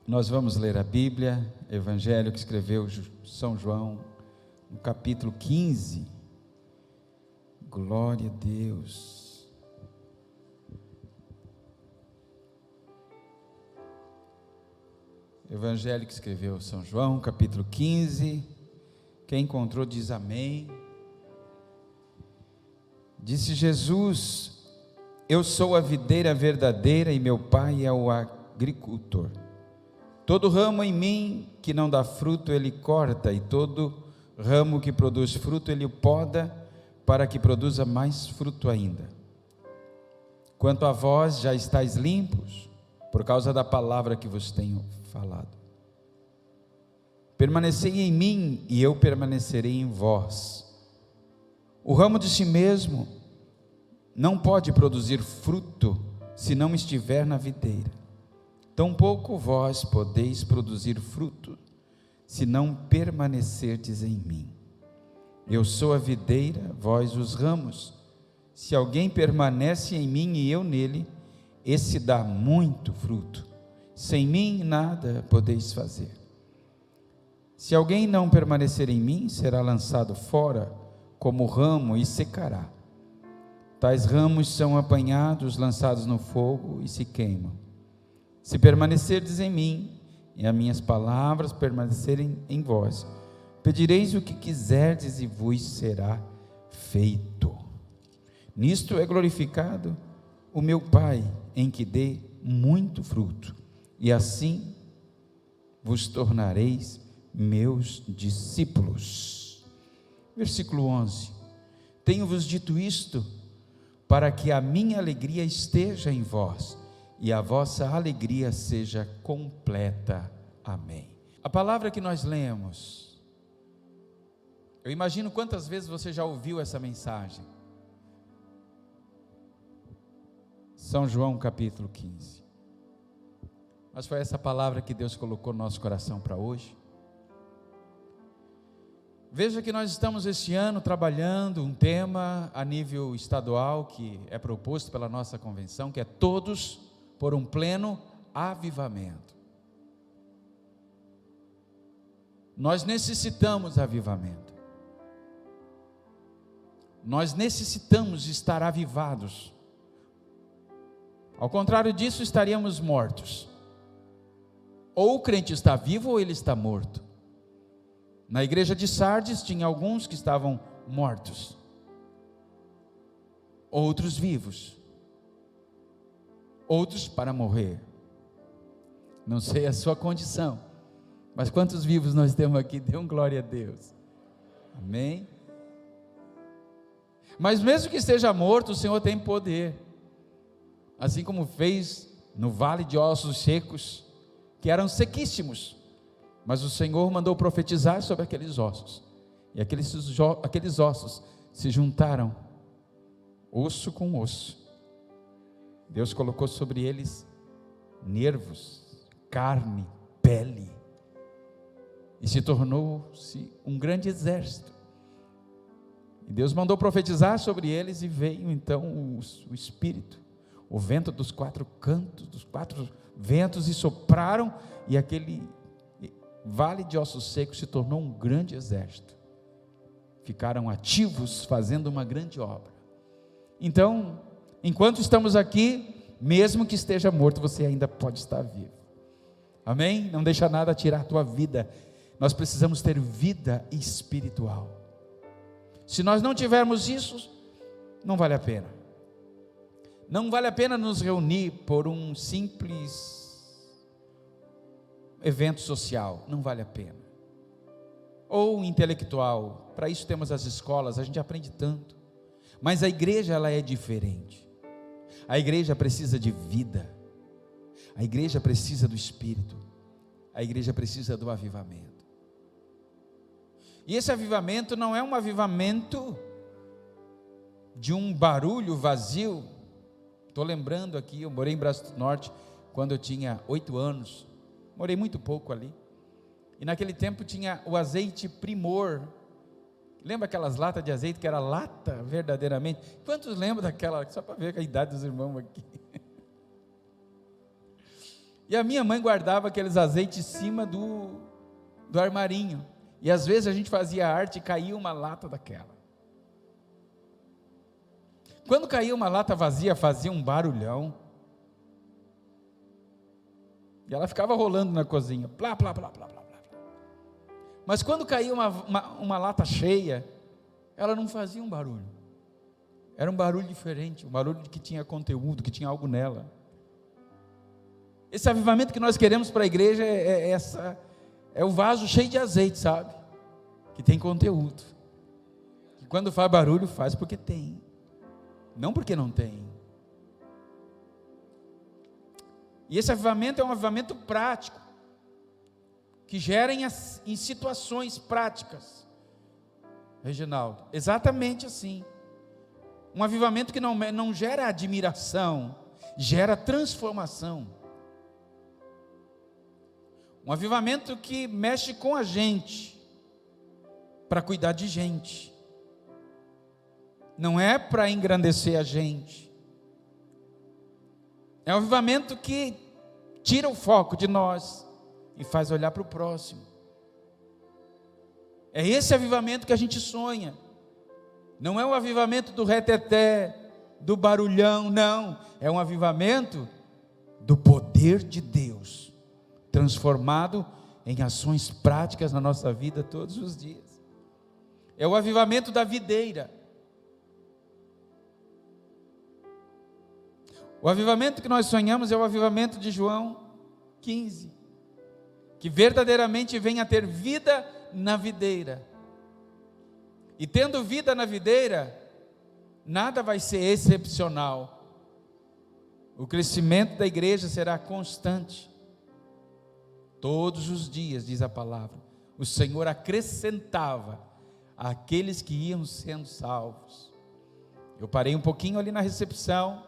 Nós vamos ler a Bíblia, Evangelho que escreveu São João, no capítulo 15. Glória a Deus. Evangelho que escreveu São João, capítulo 15. Quem encontrou diz amém. Disse Jesus: eu sou a videira verdadeira e meu Pai é o agricultor. Todo ramo em mim que não dá fruto ele corta, e todo ramo que produz fruto ele o poda, para que produza mais fruto ainda. Quanto a vós, já estáis limpos por causa da palavra que vos tenho falado. Permanecei em mim e eu permanecerei em vós. O ramo de si mesmo não pode produzir fruto se não estiver na videira. Tampouco vós podeis produzir fruto se não permanecerdes em mim. Eu sou a videira, vós os ramos. Se alguém permanece em mim e eu nele, esse dá muito fruto. Sem mim nada podeis fazer. Se alguém não permanecer em mim, será lançado fora como ramo e secará. Tais ramos são apanhados, lançados no fogo e se queimam. Se permanecerdes em mim e as minhas palavras permanecerem em vós, pedireis o que quiserdes e vos será feito. Nisto é glorificado o meu Pai, em que dê muito fruto, e assim vos tornareis meus discípulos. Versículo 11: tenho-vos dito isto, para que a minha alegria esteja em vós, e a vossa alegria seja completa. Amém. A palavra que nós lemos, eu imagino quantas vezes você já ouviu essa mensagem. São João capítulo 15. Mas foi essa palavra que Deus colocou no nosso coração para hoje. Veja que nós estamos este ano trabalhando um tema a nível estadual que é proposto pela nossa convenção, que é todos por um pleno avivamento. Nós necessitamos avivamento. Nós necessitamos estar avivados. Ao contrário disso, estaríamos mortos. Ou o crente está vivo ou ele está morto. Na igreja de Sardes tinha alguns que estavam mortos, outros vivos, outros para morrer. Não sei a sua condição, mas quantos vivos nós temos aqui? Dê um glória a Deus. Amém? Mas mesmo que esteja morto, o Senhor tem poder, assim como fez no vale de ossos secos, que eram sequíssimos, mas o Senhor mandou profetizar sobre aqueles ossos, e aqueles ossos se juntaram, osso com osso. Deus colocou sobre eles nervos, carne, pele, e se tornou-se um grande exército. E Deus mandou profetizar sobre eles, e veio então o Espírito, o vento dos quatro cantos, dos quatro ventos, e sopraram, e aquele vale de ossos secos se tornou um grande exército. Ficaram ativos, fazendo uma grande obra. Então, enquanto estamos aqui, mesmo que esteja morto, você ainda pode estar vivo. Amém? Não deixa nada tirar a tua vida. Nós precisamos ter vida espiritual. Se nós não tivermos isso, não vale a pena. Não vale a pena nos reunir por um simples evento social. Não vale a pena. Ou intelectual. Para isso temos as escolas, a gente aprende tanto. Mas a igreja, ela é diferente. A igreja precisa de vida. A igreja precisa do Espírito. A igreja precisa do avivamento. E esse avivamento não é um avivamento de um barulho vazio. Estou lembrando aqui, eu morei em Braço do Norte quando eu tinha 8 anos. Morei muito pouco ali. E naquele tempo tinha o azeite Primor. Lembra aquelas latas de azeite que era lata verdadeiramente? Quantos lembram daquela? Só para ver a idade dos irmãos aqui. E a minha mãe guardava aqueles azeites em cima do armarinho. E às vezes a gente fazia arte e caía uma lata daquela. Quando caía uma lata vazia, fazia um barulhão. E ela ficava rolando na cozinha. Plá, plá, plá, plá, plá, plá. Mas quando caía uma lata cheia, ela não fazia um barulho. Era um barulho diferente, um barulho que tinha conteúdo, que tinha algo nela. Esse avivamento que nós queremos para a igreja é o vaso cheio de azeite, sabe? Que tem conteúdo. E quando faz barulho, faz porque tem. Não porque não tem. E esse avivamento é um avivamento prático, que gera em situações práticas. Reginaldo, exatamente assim. Um avivamento que não gera admiração, gera transformação. Um avivamento que mexe com a gente, para cuidar de gente. Não é para engrandecer a gente. É um avivamento que tira o foco de nós e faz olhar para o próximo. É esse avivamento que a gente sonha. Não é um avivamento do reteté, do barulhão, não. É um avivamento do poder de Deus, transformado em ações práticas na nossa vida todos os dias. É o avivamento da videira. O avivamento que nós sonhamos é o avivamento de João 15, que verdadeiramente vem a ter vida na videira. E tendo vida na videira, nada vai ser excepcional. O crescimento da igreja será constante. Todos os dias, diz a palavra, o Senhor acrescentava àqueles que iam sendo salvos. Eu parei um pouquinho ali na recepção,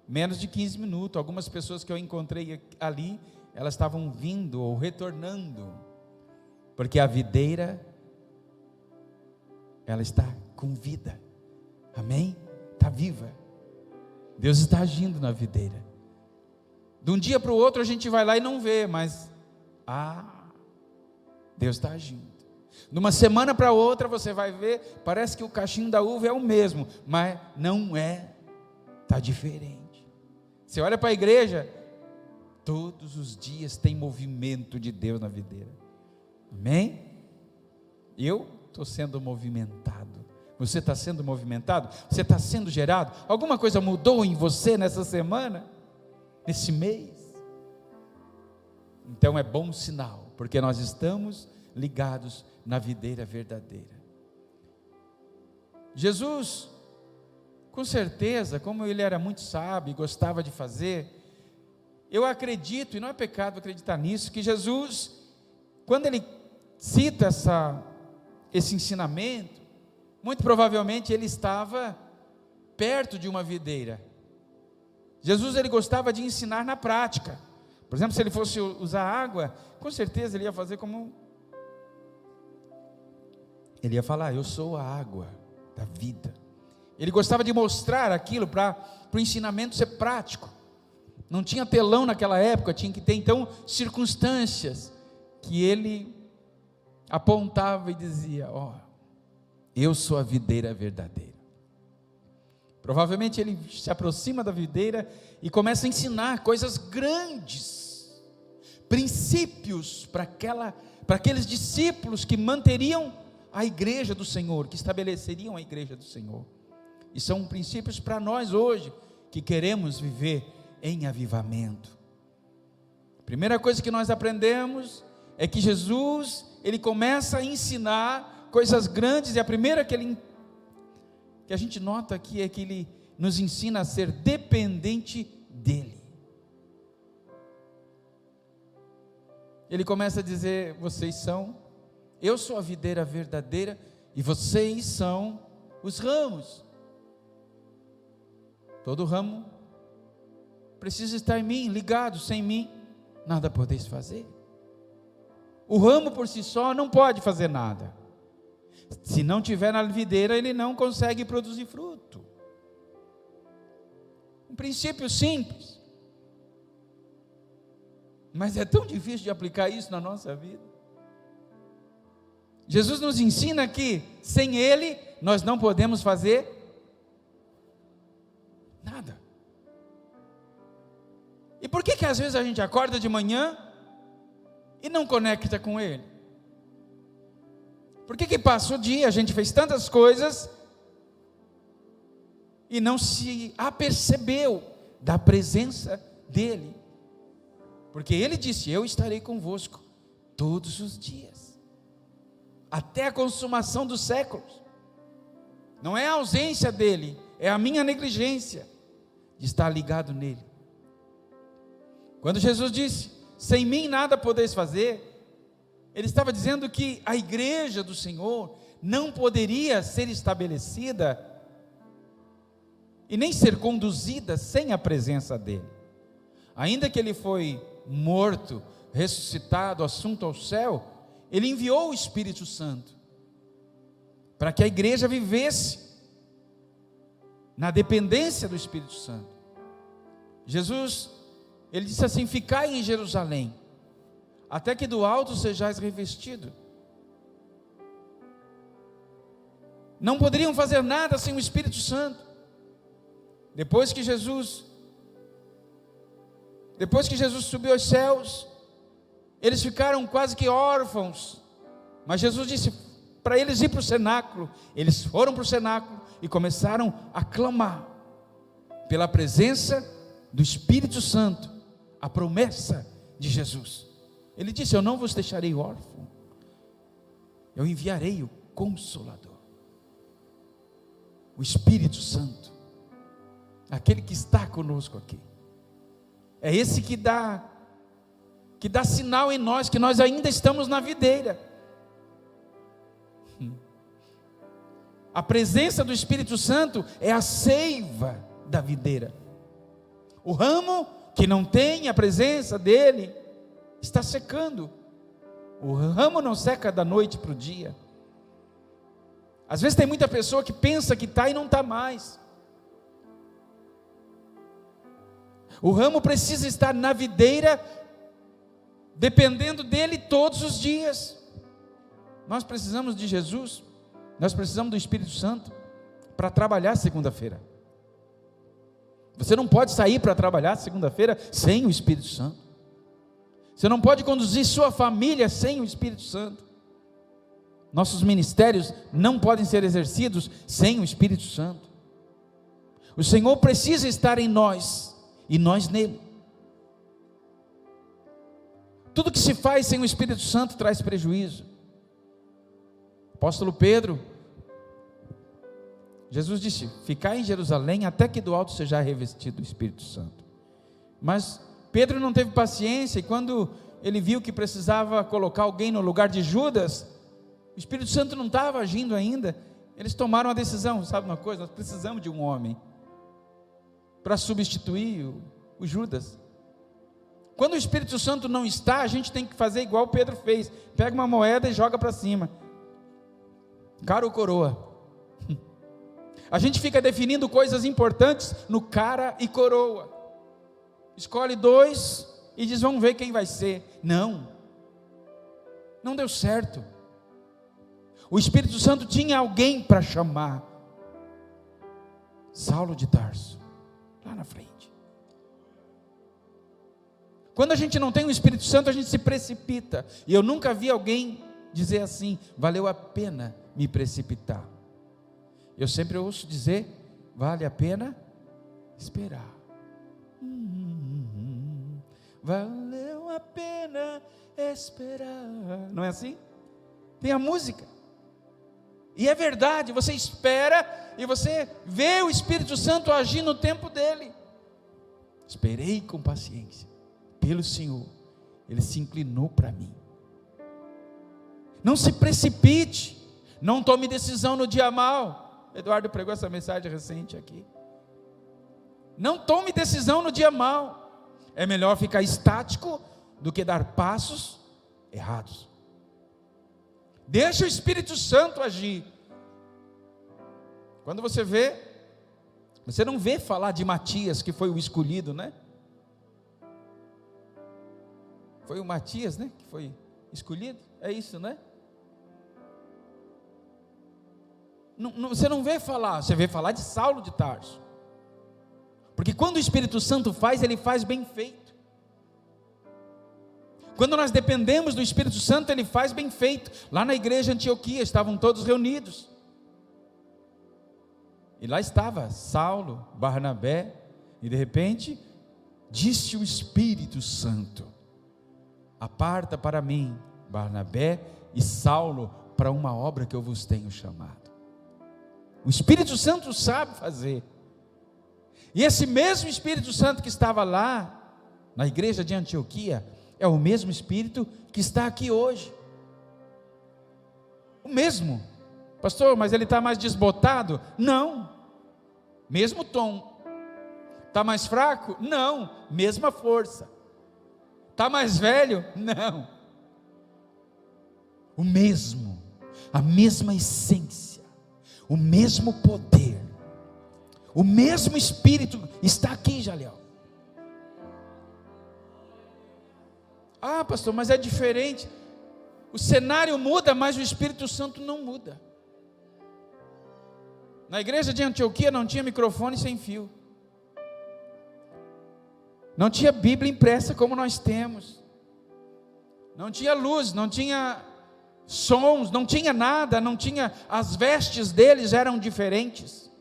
menos de 15 minutos, algumas pessoas que eu encontrei ali, elas estavam vindo ou retornando, porque a videira, ela está com vida, amém? Está viva, Deus está agindo na videira. De um dia para o outro a gente vai lá e não vê, mas, Deus está agindo. De uma semana para outra você vai ver, parece que o cachinho da uva é o mesmo, mas não é, está diferente. Você olha para a igreja, todos os dias tem movimento de Deus na videira, amém? Eu estou sendo movimentado, você está sendo movimentado, você está sendo gerado, alguma coisa mudou em você nessa semana, nesse mês? Então é bom sinal, porque nós estamos ligados na videira verdadeira. Jesus, com certeza, como ele era muito sábio e gostava de fazer, eu acredito, e não é pecado acreditar nisso, que Jesus, quando ele cita esse ensinamento, muito provavelmente ele estava perto de uma videira. Jesus, ele gostava de ensinar na prática. Por exemplo, se ele fosse usar água, com certeza ele ia fazer como... Ele ia falar, eu sou a água da vida. Ele gostava de mostrar aquilo para o ensinamento ser prático. Não tinha telão naquela época, tinha que ter então circunstâncias que ele apontava e dizia, eu sou a videira verdadeira. Provavelmente ele se aproxima da videira e começa a ensinar coisas grandes, princípios para aqueles discípulos que manteriam a igreja do Senhor, que estabeleceriam a igreja do Senhor. E são princípios para nós hoje, que queremos viver em avivamento. A primeira coisa que nós aprendemos é que Jesus, ele começa a ensinar coisas grandes, e a primeira que a gente nota aqui é que ele nos ensina a ser dependente dele. Ele começa a dizer, eu sou a videira verdadeira e vocês são os ramos. Todo ramo precisa estar em mim, ligado, sem mim nada podeis fazer. O ramo por si só não pode fazer nada. Se não tiver na videira, ele não consegue produzir fruto. Um princípio simples. Mas é tão difícil de aplicar isso na nossa vida. Jesus nos ensina que sem Ele nós não podemos fazer nada. E por que às vezes a gente acorda de manhã e não conecta com Ele? Por que passa o dia, a gente fez tantas coisas e não se apercebeu da presença dEle? Porque Ele disse: eu estarei convosco todos os dias, até a consumação dos séculos. Não é a ausência dEle, é a minha negligência de estar ligado nele. Quando Jesus disse: sem mim nada podeis fazer, Ele estava dizendo que a igreja do Senhor não poderia ser estabelecida e nem ser conduzida sem a presença dEle. Ainda que Ele foi morto, ressuscitado, assunto ao céu, Ele enviou o Espírito Santo para que a igreja vivesse na dependência do Espírito Santo. Jesus, Ele disse assim: ficai em Jerusalém, até que do alto sejais revestido. Não poderiam fazer nada sem o Espírito Santo. Depois que Jesus subiu aos céus, eles ficaram quase que órfãos, mas Jesus disse para eles ir para o cenáculo. Eles foram para o cenáculo e começaram a clamar pela presença do Espírito Santo, a promessa de Jesus. Ele disse: eu não vos deixarei órfão, eu enviarei o Consolador, o Espírito Santo, aquele que está conosco aqui. É esse que dá sinal em nós que nós ainda estamos na videira. A presença do Espírito Santo é a seiva da videira. O ramo que não tem a presença dele está secando. O ramo não seca da noite para o dia. Às vezes tem muita pessoa que pensa que está e não está mais. O ramo precisa estar na videira, dependendo dele todos os dias. Nós precisamos de Jesus, nós precisamos do Espírito Santo para trabalhar segunda-feira. Você não pode sair para trabalhar segunda-feira sem o Espírito Santo. Você não pode conduzir sua família sem o Espírito Santo. Nossos ministérios não podem ser exercidos sem o Espírito Santo. O Senhor precisa estar em nós e nós nele. Tudo que se faz sem o Espírito Santo traz prejuízo. Apóstolo Pedro, Jesus disse: ficai em Jerusalém até que do alto seja revestido do Espírito Santo. Mas Pedro não teve paciência, e quando ele viu que precisava colocar alguém no lugar de Judas, o Espírito Santo não estava agindo ainda. Eles tomaram a decisão: sabe uma coisa, nós precisamos de um homem para substituir o Judas. Quando o Espírito Santo não está, a gente tem que fazer igual Pedro fez: pega uma moeda e joga para cima, cara ou coroa. A gente fica definindo coisas importantes no cara e coroa. Escolhe dois e diz: vamos ver quem vai ser. Não deu certo. O Espírito Santo tinha alguém para chamar Saulo de Tarso lá na frente. Quando a gente não tem o Espírito Santo, a gente se precipita. E eu nunca vi alguém dizer assim: valeu a pena me precipitar. Eu sempre ouço dizer: vale a pena esperar. Valeu a pena esperar. Não é assim? Tem a música. E é verdade, você espera e você vê o Espírito Santo agir no tempo dele. Esperei com paciência pelo Senhor, Ele se inclinou para mim. Não se precipite, não tome decisão no dia mau. Eduardo pregou essa mensagem recente aqui. Não tome decisão no dia mau. É melhor ficar estático do que dar passos errados. Deixa o Espírito Santo agir. Quando você não vê falar de Matias, que foi o escolhido, né? Foi o Matias, né, que foi escolhido, é isso, né? Você não vê falar, você vê falar de Saulo de Tarso, porque quando o Espírito Santo faz, ele faz bem feito. Quando nós dependemos do Espírito Santo, ele faz bem feito. Lá na igreja de Antioquia, estavam todos reunidos, e lá estava Saulo, Barnabé, e de repente, disse o Espírito Santo: aparta para mim, Barnabé e Saulo, para uma obra que eu vos tenho chamado. O Espírito Santo sabe fazer, e esse mesmo Espírito Santo que estava lá, na igreja de Antioquia, é o mesmo Espírito que está aqui hoje, o mesmo. Pastor, mas ele está mais desbotado? Não, mesmo tom. Está mais fraco? Não, mesma força. Está mais velho? Não, o mesmo, a mesma essência, o mesmo poder, o mesmo Espírito está aqui, Jaliel. Ah, pastor, mas é diferente. O cenário muda, mas o Espírito Santo não muda. Na igreja de Antioquia não tinha microfone sem fio, não tinha Bíblia impressa como nós temos, não tinha luz, não tinha sons, não tinha nada, não tinha, as vestes deles eram diferentes,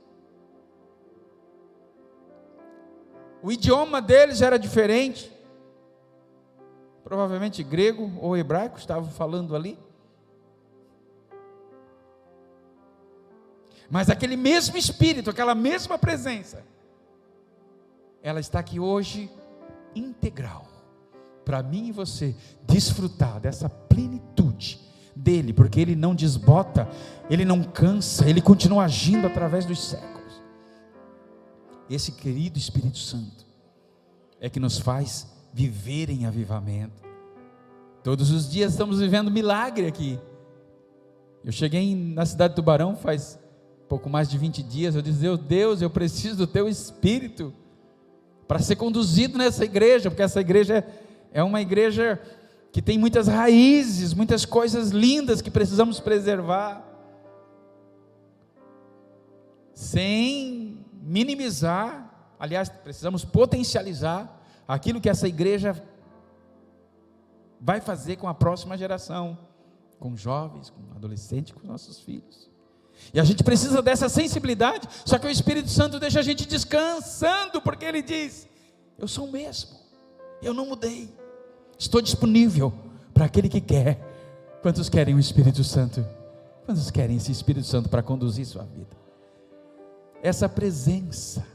o idioma deles era diferente, provavelmente grego ou hebraico estavam falando ali, mas aquele mesmo Espírito, aquela mesma presença, ela está aqui hoje integral, para mim e você desfrutar dessa plenitude dele, porque ele não desbota, ele não cansa, ele continua agindo através dos séculos. Esse querido Espírito Santo é que nos faz viver em avivamento. Todos os dias estamos vivendo milagre aqui. Eu cheguei na cidade de Tubarão faz pouco mais de 20 dias, eu disse: Deus, eu preciso do teu Espírito para ser conduzido nessa igreja, porque essa igreja é uma igreja que tem muitas raízes, muitas coisas lindas que precisamos preservar, sem minimizar, aliás, precisamos potencializar aquilo que essa igreja vai fazer com a próxima geração, com jovens, com adolescentes, com nossos filhos. E a gente precisa dessa sensibilidade, só que o Espírito Santo deixa a gente descansando, porque ele diz: eu sou o mesmo, eu não mudei, estou disponível para aquele que quer. Quantos querem o Espírito Santo? Quantos querem esse Espírito Santo para conduzir sua vida? Essa presença,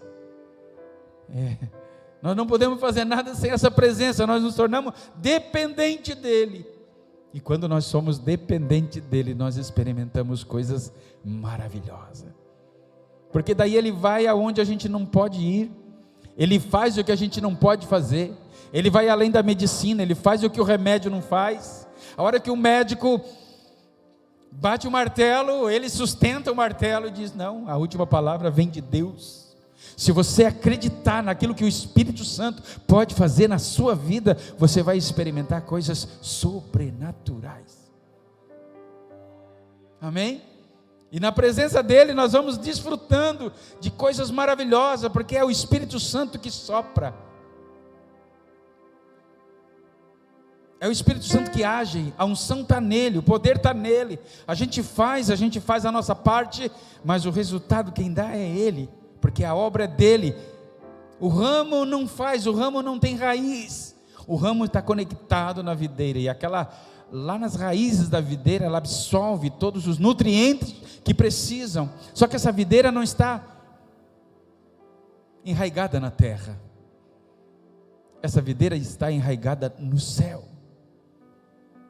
nós não podemos fazer nada sem essa presença, nós nos tornamos dependentes dele. E quando nós somos dependentes dele, nós experimentamos coisas maravilhosas, porque daí ele vai aonde a gente não pode ir, ele faz o que a gente não pode fazer, ele vai além da medicina, ele faz o que o remédio não faz. A hora que o médico bate o martelo, ele sustenta o martelo e diz: não, a última palavra vem de Deus. Se você acreditar naquilo que o Espírito Santo pode fazer na sua vida, você vai experimentar coisas sobrenaturais. Amém? E na presença dele nós vamos desfrutando de coisas maravilhosas, porque é o Espírito Santo que sopra, é o Espírito Santo que age, a unção está nele, o poder está nele, a gente faz a nossa parte, mas o resultado quem dá é ele, porque a obra é dele. O ramo não faz, o ramo não tem raiz, o ramo está conectado na videira, e aquela, lá nas raízes da videira, ela absorve todos os nutrientes que precisam, só que essa videira não está enraigada na terra, essa videira está enraigada no céu,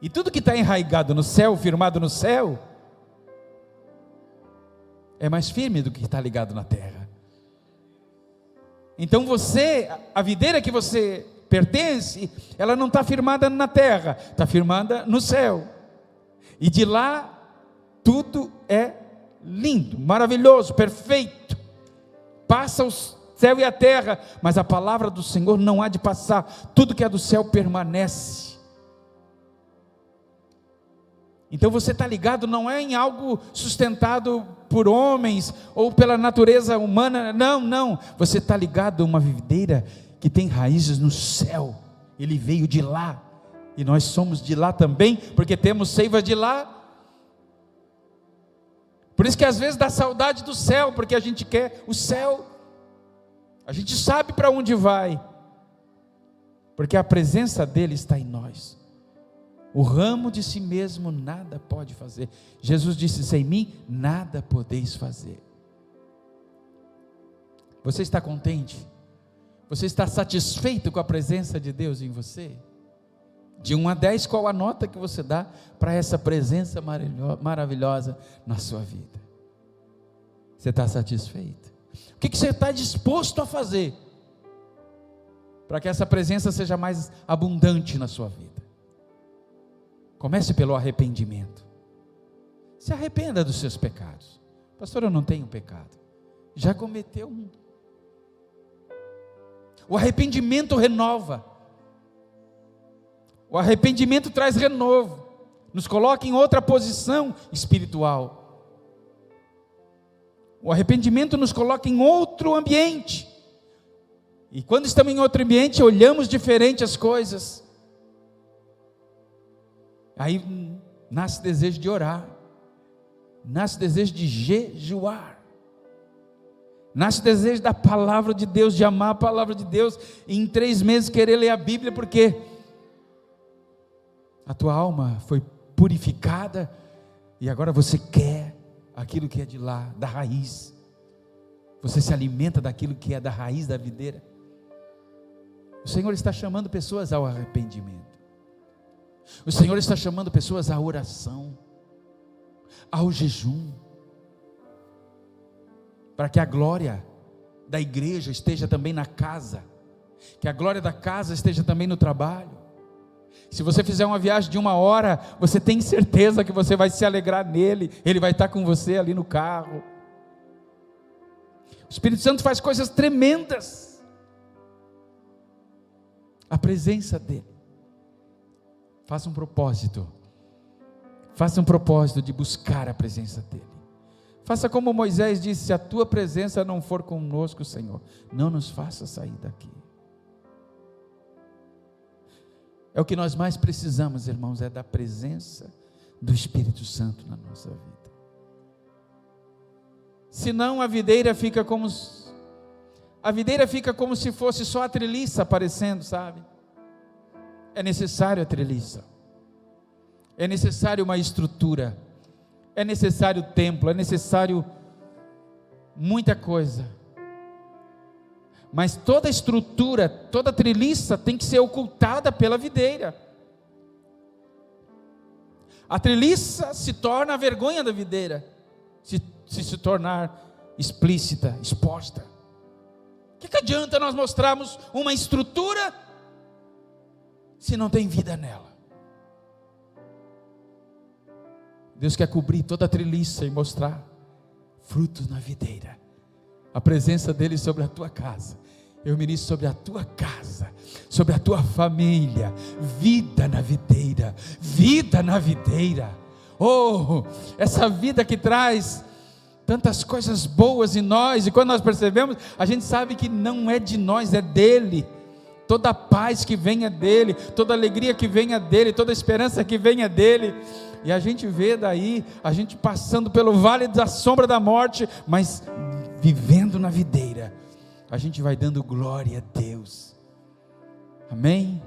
e tudo que está enraigado no céu, firmado no céu, é mais firme do que está ligado na terra. Então você, a videira que você pertence, ela não está firmada na terra, está firmada no céu, e de lá tudo é lindo, maravilhoso, perfeito, passa o céu e a terra, mas a palavra do Senhor não há de passar, tudo que é do céu permanece, Então você está ligado não é em algo sustentado por homens ou pela natureza humana, não, você está ligado a uma videira que tem raízes no céu. Ele veio de lá, e nós somos de lá também, porque temos seiva de lá. Por isso que às vezes dá saudade do céu, porque a gente quer o céu, a gente sabe para onde vai, porque a presença dele está em nós. O ramo de si mesmo nada pode fazer. Jesus disse: sem mim nada podeis fazer. Você está contente? Você está satisfeito com a presença de Deus em você? De 1 a 10, qual a nota que você dá para essa presença maravilhosa na sua vida? Você está satisfeito? O que você está disposto a fazer para que essa presença seja mais abundante na sua vida? Comece pelo arrependimento. Se arrependa dos seus pecados. Pastor, eu não tenho pecado. Já cometeu um. O arrependimento renova. O arrependimento traz renovo. Nos coloca em outra posição espiritual. O arrependimento nos coloca em outro ambiente. E quando estamos em outro ambiente, olhamos diferente as coisas. Aí nasce desejo de orar, nasce desejo de jejuar, nasce desejo da palavra de Deus, de amar a palavra de Deus, e em 3 meses querer ler a Bíblia, porque a tua alma foi purificada, e agora você quer aquilo que é de lá, da raiz. Você se alimenta daquilo que é da raiz da videira. O Senhor está chamando pessoas ao arrependimento. O Senhor está chamando pessoas à oração, ao jejum, para que a glória da igreja esteja também na casa, que a glória da casa esteja também no trabalho. Se você fizer uma viagem de 1 hora, você tem certeza que você vai se alegrar nele, ele vai estar com você ali no carro. O Espírito Santo faz coisas tremendas, a presença dele. Faça um propósito de buscar a presença dele. Faça como Moisés disse: se a tua presença não for conosco, Senhor, não nos faça sair daqui. É o que nós mais precisamos, irmãos, é da presença do Espírito Santo na nossa vida. Senão a videira fica como se fosse só a treliça aparecendo, sabe? É necessário a treliça, é necessário uma estrutura, é necessário templo, é necessário muita coisa, mas toda estrutura, toda treliça tem que ser ocultada pela videira. A treliça se torna a vergonha da videira, se tornar explícita, exposta. O que adianta nós mostrarmos uma estrutura se não tem vida nela? Deus quer cobrir toda a treliça e mostrar frutos na videira, a presença dele sobre a tua casa. Eu ministro sobre a tua casa, sobre a tua família, vida na videira, vida na videira. Oh, essa vida que traz tantas coisas boas em nós, e quando nós percebemos, a gente sabe que não é de nós, é dele. Toda a paz que venha dele, toda a alegria que venha dele, toda a esperança que venha dele. E a gente vê daí, a gente passando pelo vale da sombra da morte, mas vivendo na videira, a gente vai dando glória a Deus. Amém?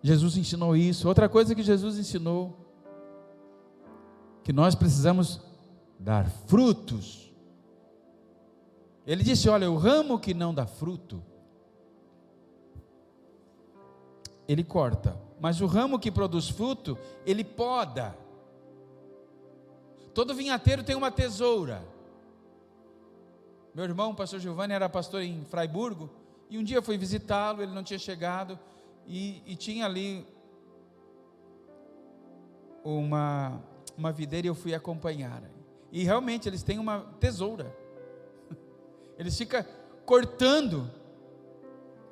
Jesus ensinou isso. Outra coisa que Jesus ensinou, que nós precisamos dar frutos. Ele disse: olha, o ramo que não dá fruto, ele corta, mas o ramo que produz fruto, ele poda. Todo vinhateiro tem uma tesoura. Meu irmão, o pastor Giovanni, era pastor em Fraiburgo, e um dia eu fui visitá-lo, ele não tinha chegado, e tinha ali uma videira, e eu fui acompanhar, e realmente eles têm uma tesoura. Eles ficam cortando,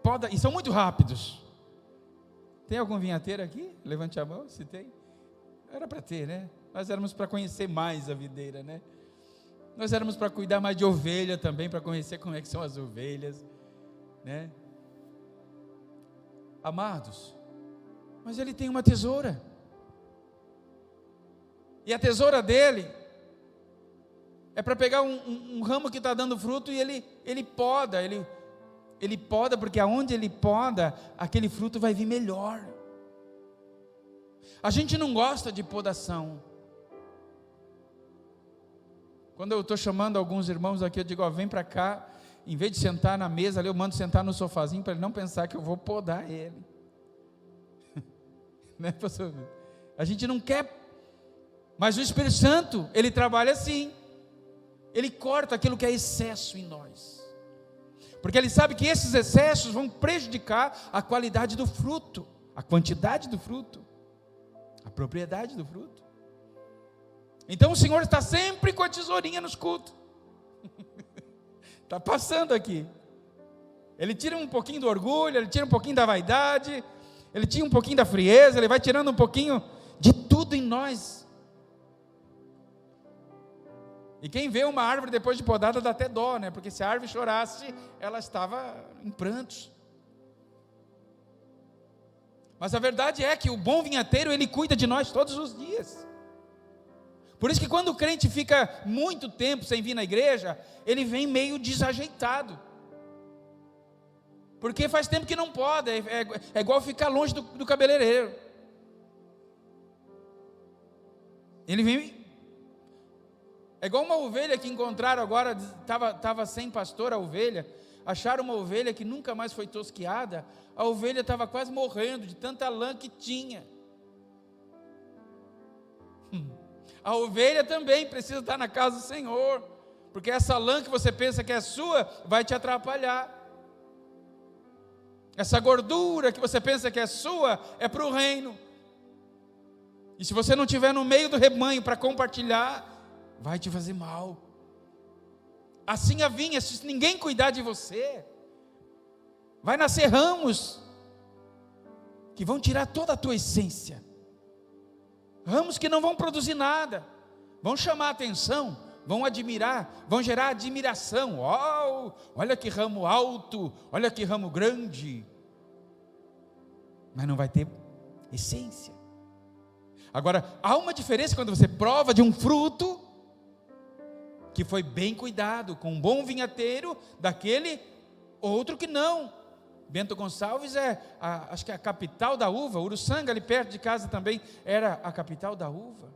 poda, e são muito rápidos. Tem algum vinhateiro aqui? Levante a mão, se tem. Era para ter, né? Nós éramos para conhecer mais a videira, né? Nós éramos para cuidar mais de ovelha também, para conhecer como é que são as ovelhas, né? Amados, mas ele tem uma tesoura, e a tesoura dele é para pegar um ramo que está dando fruto, e ele poda, ele poda, porque aonde ele poda, aquele fruto vai vir melhor. A gente não gosta de podação. Quando eu estou chamando alguns irmãos aqui, eu digo, ó, vem para cá, em vez de sentar na mesa ali, eu mando sentar no sofazinho, para ele não pensar que eu vou podar ele. Né, pastor? A gente não quer, mas o Espírito Santo, ele trabalha assim, ele corta aquilo que é excesso em nós, porque ele sabe que esses excessos vão prejudicar a qualidade do fruto, a quantidade do fruto, a propriedade do fruto. Então o Senhor está sempre com a tesourinha nos cultos. Está passando aqui. Ele tira um pouquinho do orgulho, ele tira um pouquinho da vaidade, ele tira um pouquinho da frieza, ele vai tirando um pouquinho de tudo em nós. E quem vê uma árvore depois de podada dá até dó, né? Porque se a árvore chorasse, ela estava em prantos. Mas a verdade é que o bom vinhateiro, ele cuida de nós todos os dias. Por isso que quando o crente fica muito tempo sem vir na igreja, ele vem meio desajeitado. Porque faz tempo que não pode, é igual ficar longe do cabeleireiro. Ele vem, é igual uma ovelha que encontraram agora, estava sem pastor a ovelha, acharam uma ovelha que nunca mais foi tosquiada, a ovelha estava quase morrendo de tanta lã que tinha. A ovelha também precisa estar na casa do Senhor, porque essa lã que você pensa que é sua, vai te atrapalhar. Essa gordura que você pensa que é sua, é para o reino. E se você não estiver no meio do rebanho para compartilhar, vai te fazer mal. Assim a vinha, se ninguém cuidar de você, vai nascer ramos que vão tirar toda a tua essência. Ramos que não vão produzir nada, vão chamar a atenção, vão admirar, vão gerar admiração. Oh, olha que ramo alto, olha que ramo grande, mas não vai ter essência. Agora, há uma diferença quando você prova de um fruto que foi bem cuidado, com um bom vinhateiro, daquele outro que não. Bento Gonçalves acho que é a capital da uva. Uruçanga, ali perto de casa também, era a capital da uva.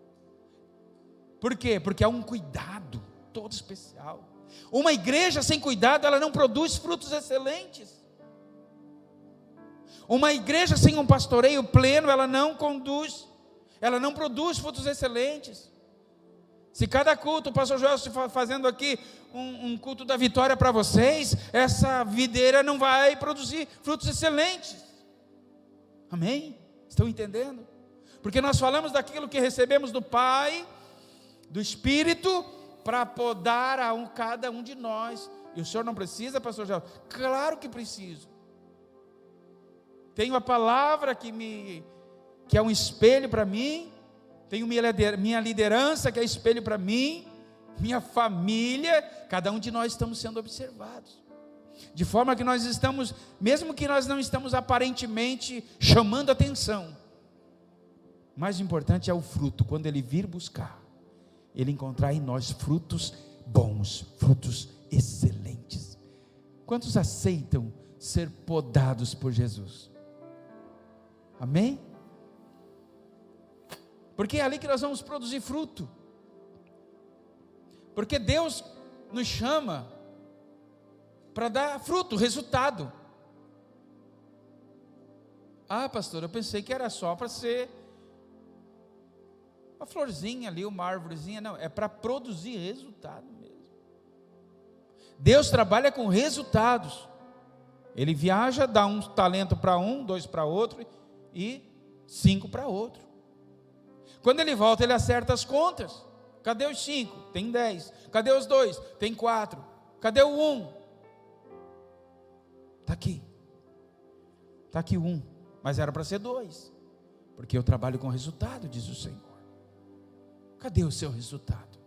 Por quê? Porque há um cuidado todo especial. Uma igreja sem cuidado, ela não produz frutos excelentes. Uma igreja sem um pastoreio pleno, ela não produz frutos excelentes. Se cada culto, o pastor Joel fazendo aqui um culto da vitória para vocês, essa videira não vai produzir frutos excelentes. Amém? Estão entendendo? Porque nós falamos daquilo que recebemos do Pai, do Espírito, para podar cada um de nós. E o senhor não precisa, pastor Joel? Claro que preciso. Tenho a palavra que é um espelho para mim. Tenho minha liderança, que é espelho para mim, minha família. Cada um de nós estamos sendo observados, de forma que nós estamos, mesmo que nós não estamos aparentemente chamando atenção, o mais importante é o fruto. Quando ele vir buscar, ele encontrar em nós frutos bons, frutos excelentes. Quantos aceitam ser podados por Jesus? Amém? Porque é ali que nós vamos produzir fruto. Porque Deus nos chama para dar fruto, resultado. Ah, pastor, eu pensei que era só para ser uma florzinha ali, uma árvorezinha. Não, é para produzir resultado mesmo. Deus trabalha com resultados. Ele viaja, dá um talento para um, 2 para outro e 5 para outro. Quando ele volta, ele acerta as contas. Cadê os 5? Tem 10. Cadê os 2? Tem 4. Cadê o 1? Está aqui. Está aqui o 1. mas era para ser 2, porque eu trabalho com resultado, diz o Senhor. Cadê o seu resultado?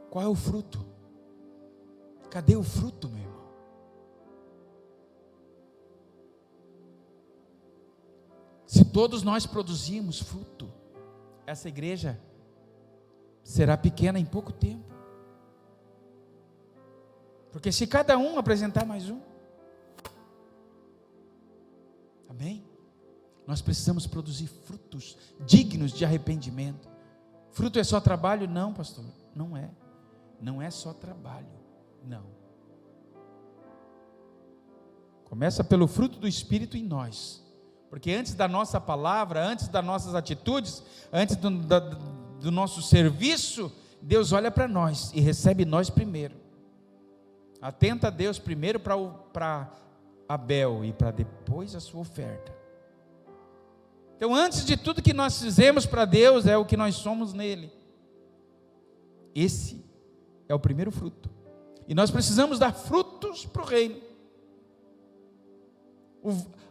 Qual é o fruto? Cadê o fruto, meu irmão? Se todos nós produzirmos fruto, essa igreja será pequena em pouco tempo. Porque se cada um apresentar mais um, amém? Nós precisamos produzir frutos dignos de arrependimento. Fruto é só trabalho? Não, pastor, não é. Não é só trabalho, não. Começa pelo fruto do Espírito em nós. Porque antes da nossa palavra, antes das nossas atitudes, antes do nosso serviço, Deus olha para nós e recebe nós primeiro. Atenta a Deus primeiro para Abel e para depois a sua oferta. Então, antes de tudo que nós fizemos para Deus, é o que nós somos nele. Esse é o primeiro fruto. E nós precisamos dar frutos para o reino.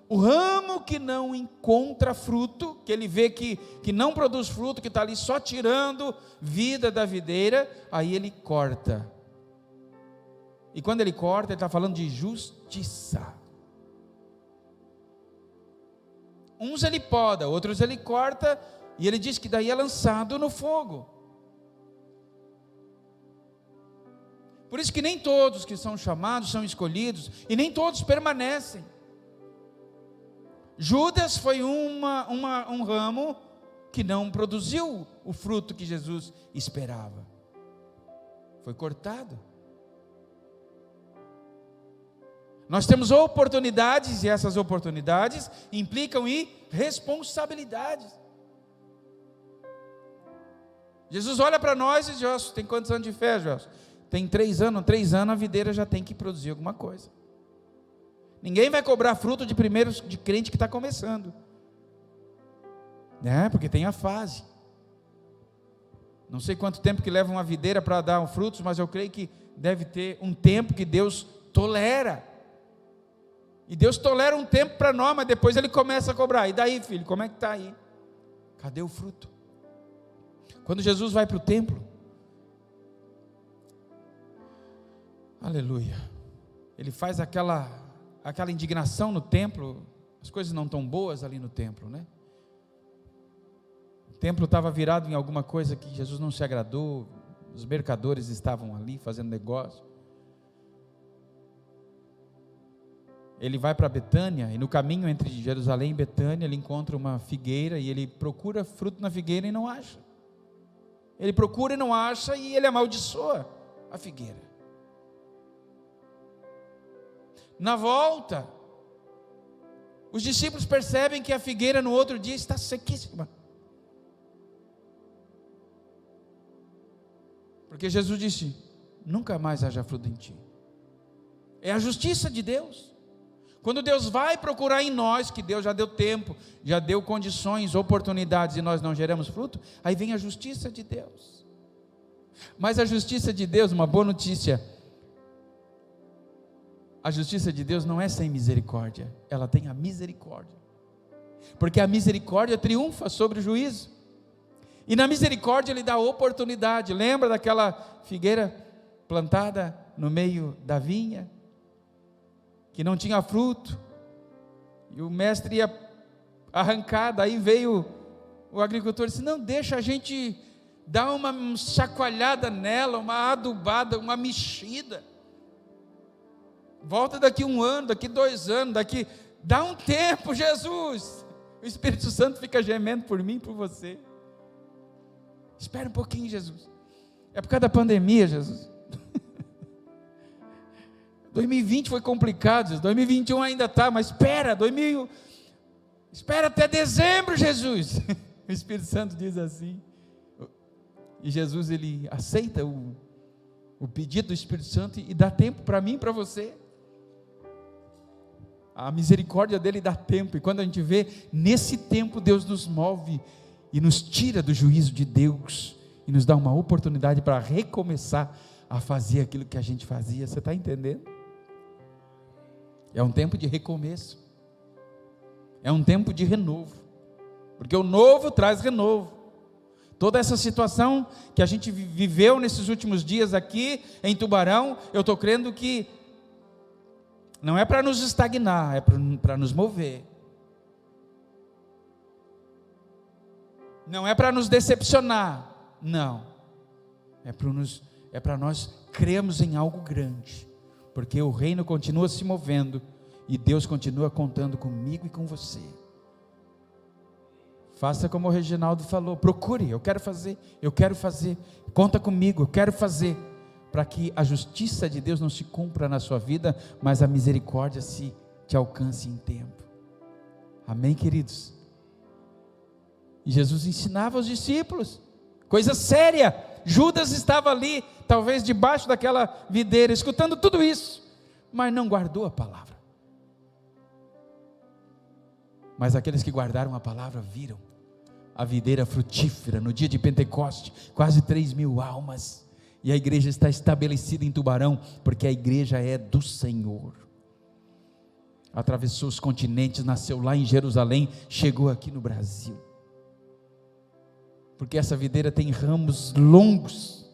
O ramo que não encontra fruto, que ele vê que não produz fruto, que está ali só tirando vida da videira, aí ele corta. E quando ele corta, ele está falando de justiça. Uns ele poda, outros ele corta, e ele diz que daí é lançado no fogo. Por isso que nem todos que são chamados são escolhidos, e nem todos permanecem. Judas foi um ramo que não produziu o fruto que Jesus esperava. Foi cortado. Nós temos oportunidades, e essas oportunidades implicam em responsabilidades. Jesus olha para nós e diz: Josu, tem quantos anos de fé, Josu? Tem 3 anos, 3 anos a videira já tem que produzir alguma coisa. Ninguém vai cobrar fruto de crente que está começando, né? Porque tem a fase. Não sei quanto tempo que leva uma videira para dar frutos, mas eu creio que deve ter um tempo que Deus tolera. E Deus tolera um tempo para nós, mas depois Ele começa a cobrar. E daí, filho, como é que está aí? Cadê o fruto? Quando Jesus vai para o templo, aleluia, Ele faz aquela indignação no templo. As coisas não estão boas ali no templo, né? O templo estava virado em alguma coisa que Jesus não se agradou. Os mercadores estavam ali fazendo negócio. Ele vai para Betânia, e no caminho entre Jerusalém e Betânia, ele encontra uma figueira, e ele procura fruto na figueira e não acha. Ele procura e não acha, e ele amaldiçoa a figueira. Na volta, os discípulos percebem que a figueira no outro dia está sequíssima. Porque Jesus disse: nunca mais haja fruto em ti. É a justiça de Deus. Quando Deus vai procurar em nós, que Deus já deu tempo, já deu condições, oportunidades, e nós não geramos fruto, aí vem a justiça de Deus. Mas a justiça de Deus, uma boa notícia, a justiça de Deus não é sem misericórdia, ela tem a misericórdia, porque a misericórdia triunfa sobre o juízo, e na misericórdia Ele dá oportunidade. Lembra daquela figueira plantada no meio da vinha, que não tinha fruto, e o mestre ia arrancar, daí veio o agricultor e disse: não, deixa a gente dar uma chacoalhada nela, uma adubada, uma mexida, volta daqui 1 ano, daqui 2 anos, dá um tempo, Jesus. O Espírito Santo fica gemendo por mim e por você. Espera um pouquinho, Jesus, é por causa da pandemia, Jesus. 2020 foi complicado, 2021 ainda está, mas espera até dezembro, Jesus. O Espírito Santo diz assim, e Jesus, ele aceita o pedido do Espírito Santo e dá tempo para mim e para você. A misericórdia dele dá tempo, e quando a gente vê, nesse tempo Deus nos move e nos tira do juízo de Deus e nos dá uma oportunidade para recomeçar a fazer aquilo que a gente fazia. Você está entendendo? É um tempo de recomeço. É um tempo de renovo, porque o novo traz renovo. Toda essa situação que a gente viveu nesses últimos dias aqui em Tubarão, eu estou crendo que não é para nos estagnar, é para nos mover. Não é para nos decepcionar, não. É para nós crermos em algo grande, porque o reino continua se movendo e Deus continua contando comigo e com você. Faça como o Reginaldo falou, procure, eu quero fazer, conta comigo, eu quero fazer, para que a justiça de Deus não se cumpra na sua vida, mas a misericórdia te alcance em tempo. Amém, queridos? E Jesus ensinava aos discípulos, coisa séria. Judas estava ali, talvez debaixo daquela videira, escutando tudo isso, mas não guardou a palavra. Mas aqueles que guardaram a palavra viram a videira frutífera no dia de Pentecoste, quase 3.000 almas, e a igreja está estabelecida em Tubarão, porque a igreja é do Senhor. Atravessou os continentes, nasceu lá em Jerusalém, chegou aqui no Brasil, porque essa videira tem ramos longos,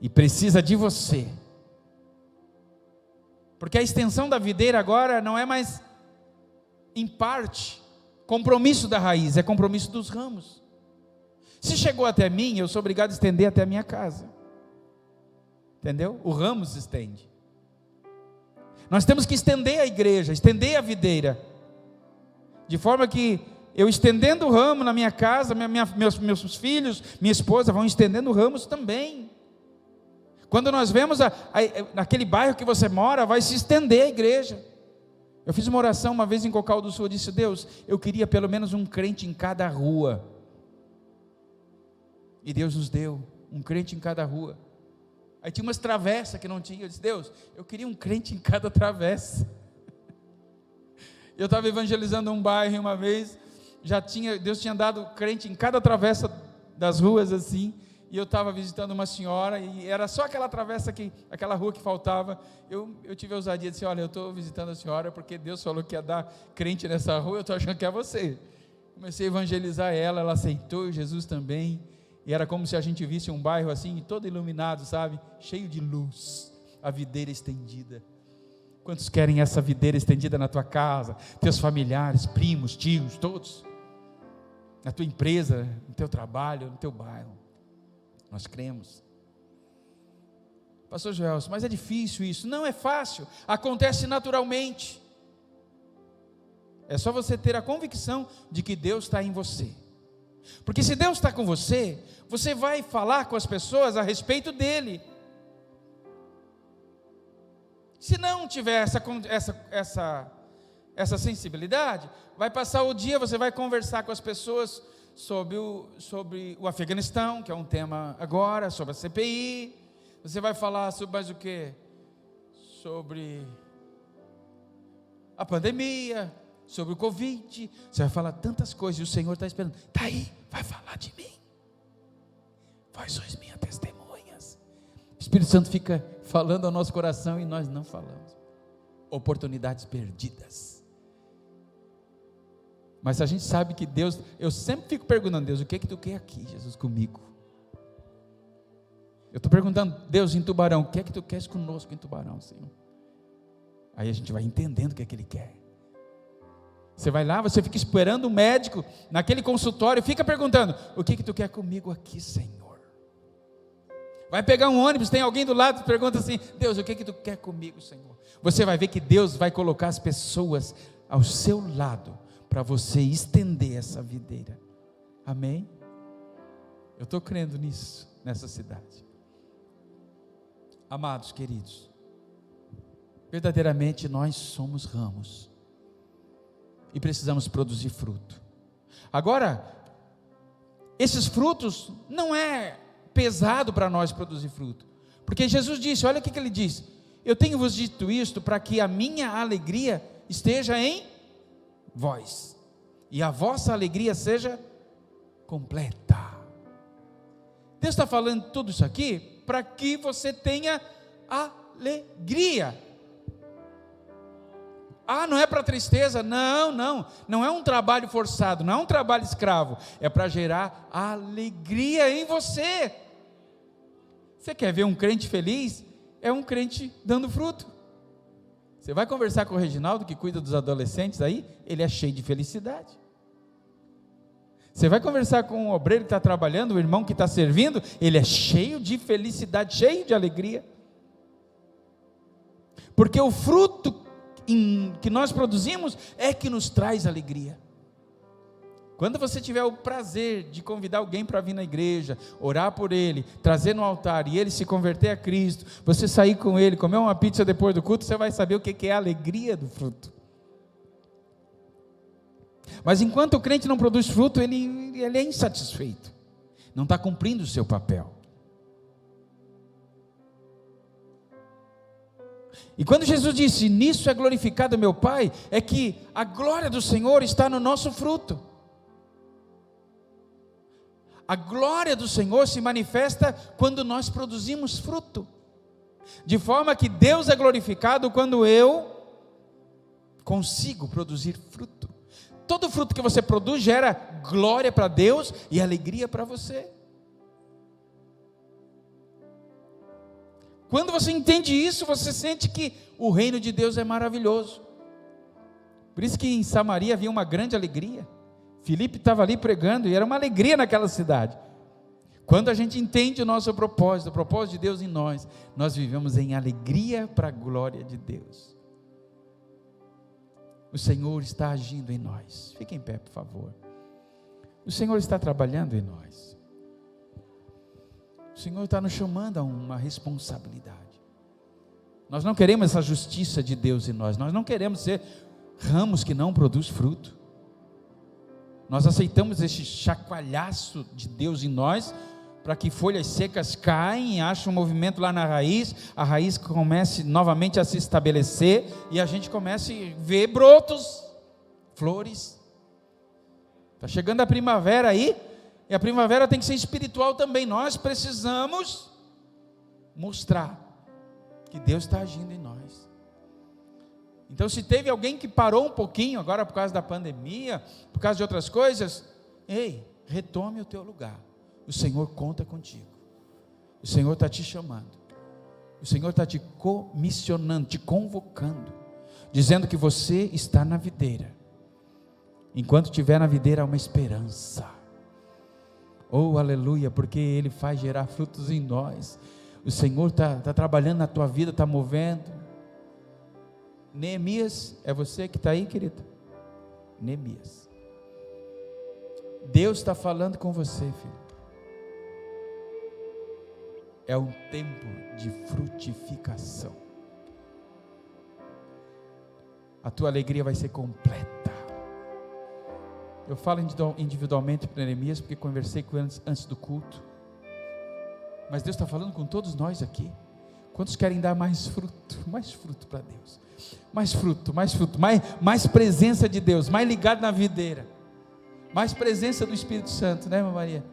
e precisa de você, porque a extensão da videira agora não é mais em parte compromisso da raiz, é compromisso dos ramos. Se chegou até mim, eu sou obrigado a estender até a minha casa, entendeu? O ramo se estende. Nós temos que estender a igreja, estender a videira, de forma que eu estendendo o ramo na minha casa, meus filhos, minha esposa vão estendendo ramos também. Quando nós vemos naquele bairro que você mora, vai se estender a igreja. Eu fiz uma oração uma vez em Cocal do Sul, eu disse: Deus, eu queria pelo menos um crente em cada rua. E Deus nos deu um crente em cada rua. Aí tinha umas travessas que não tinha, eu disse: Deus, eu queria um crente em cada travessa. Eu estava evangelizando um bairro uma vez, Deus tinha dado crente em cada travessa das ruas assim, e eu estava visitando uma senhora, e era só aquela travessa, aquela rua que faltava. Eu tive a ousadia de dizer: olha, eu estou visitando a senhora, porque Deus falou que ia dar crente nessa rua, eu estou achando que é você. Comecei a evangelizar ela aceitou, Jesus também, e era como se a gente visse um bairro assim, todo iluminado, sabe, cheio de luz, a videira estendida. Quantos querem essa videira estendida na tua casa, teus familiares, primos, tios, todos, na tua empresa, no teu trabalho, no teu bairro? Nós cremos. Pastor Joelson, mas é difícil isso. Não é fácil, acontece naturalmente. É só você ter a convicção de que Deus está em você. Porque se Deus está com você, você vai falar com as pessoas a respeito dele. Se não tiver essa sensibilidade, vai passar o dia, você vai conversar com as pessoas sobre o Afeganistão, que é um tema agora, sobre a CPI, você vai falar sobre mais o quê? Sobre a pandemia, sobre o Covid, você vai falar tantas coisas, e o Senhor está esperando, está aí, vai falar de mim, vós sois minhas testemunhas. O Espírito Santo fica falando ao nosso coração e nós não falamos. Oportunidades perdidas. Mas a gente sabe que Deus, eu sempre fico perguntando: Deus, o que tu quer aqui, Jesus, comigo? Eu estou perguntando: Deus, em Tubarão, o que é que tu queres conosco em Tubarão, Senhor? Aí a gente vai entendendo o que é que Ele quer. Você vai lá, você fica esperando o médico, naquele consultório, fica perguntando: o que tu quer comigo aqui, Senhor? Vai pegar um ônibus, tem alguém do lado, pergunta assim: Deus, o que tu quer comigo, Senhor? Você vai ver que Deus vai colocar as pessoas ao seu lado, para você estender essa videira. Amém? Eu estou crendo nisso, nessa cidade. Amados queridos, verdadeiramente nós somos ramos, e precisamos produzir fruto. Agora, esses frutos, não é pesado para nós produzir fruto, porque Jesus disse, olha o que Ele disse: eu tenho vos dito isto, para que a minha alegria esteja em vós, e a vossa alegria seja completa. Deus está falando tudo isso aqui para que você tenha alegria. Ah, não é para tristeza? Não é um trabalho forçado, não é um trabalho escravo, é para gerar alegria em você. Você quer ver um crente feliz? É um crente dando fruto. Você vai conversar com o Reginaldo, que cuida dos adolescentes aí, ele é cheio de felicidade. Você vai conversar com o obreiro que está trabalhando, o irmão que está servindo, ele é cheio de felicidade, cheio de alegria. Porque o fruto que nós produzimos é que nos traz alegria. Quando você tiver o prazer de convidar alguém para vir na igreja, orar por ele, trazer no altar e ele se converter a Cristo, você sair com ele, comer uma pizza depois do culto, você vai saber o que é a alegria do fruto. Mas enquanto o crente não produz fruto, ele é insatisfeito, não está cumprindo o seu papel. E quando Jesus disse, nisso é glorificado meu Pai, é que a glória do Senhor está no nosso fruto. A glória do Senhor se manifesta quando nós produzimos fruto, de forma que Deus é glorificado quando eu consigo produzir fruto. Todo fruto que você produz gera glória para Deus e alegria para você. Quando você entende isso, você sente que o reino de Deus é maravilhoso. Por isso que em Samaria havia uma grande alegria. Filipe estava ali pregando e era uma alegria naquela cidade. Quando a gente entende o nosso propósito, o propósito de Deus em nós, nós vivemos em alegria para a glória de Deus. O Senhor está agindo em nós. Fique em pé, por favor. O Senhor está trabalhando em nós. O Senhor está nos chamando a uma responsabilidade. Nós não queremos essa justiça de Deus em nós. Nós não queremos ser ramos que não produzem fruto. Nós aceitamos esse chacoalhaço de Deus em nós, para que folhas secas caem, achem um movimento lá na raiz, a raiz comece novamente a se estabelecer, e a gente comece a ver brotos, flores. Está chegando a primavera aí, e a primavera tem que ser espiritual também. Nós precisamos mostrar que Deus está agindo em nós. Então, se teve alguém que parou um pouquinho agora por causa da pandemia, por causa de outras coisas, ei, retome o teu lugar. O Senhor conta contigo. O Senhor está te chamando. O Senhor está te comissionando, te convocando, dizendo que você está na videira. Enquanto estiver na videira, há uma esperança. Oh, aleluia, porque Ele faz gerar frutos em nós. O Senhor está trabalhando na tua vida, está movendo. Neemias, é você que está aí, querido? Neemias. Deus está falando com você, filho. É um tempo de frutificação. A tua alegria vai ser completa. Eu falo individualmente para Neemias, porque conversei com ele antes do culto. Mas Deus está falando com todos nós aqui. Quantos querem dar mais fruto para Deus? Mais fruto, mais presença de Deus, mais ligado na videira, mais presença do Espírito Santo, né, irmã Maria?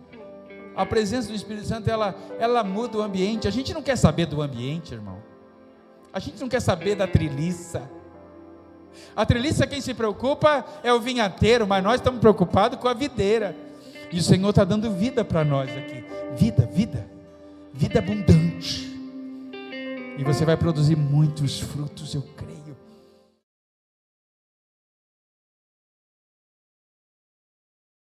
A presença do Espírito Santo, ela muda o ambiente. A gente não quer saber do ambiente, irmão. A gente não quer saber da treliça. A treliça, quem se preocupa é o vinhateiro, mas nós estamos preocupados com a videira. E o Senhor está dando vida para nós aqui. Vida abundante. E você vai produzir muitos frutos, eu creio.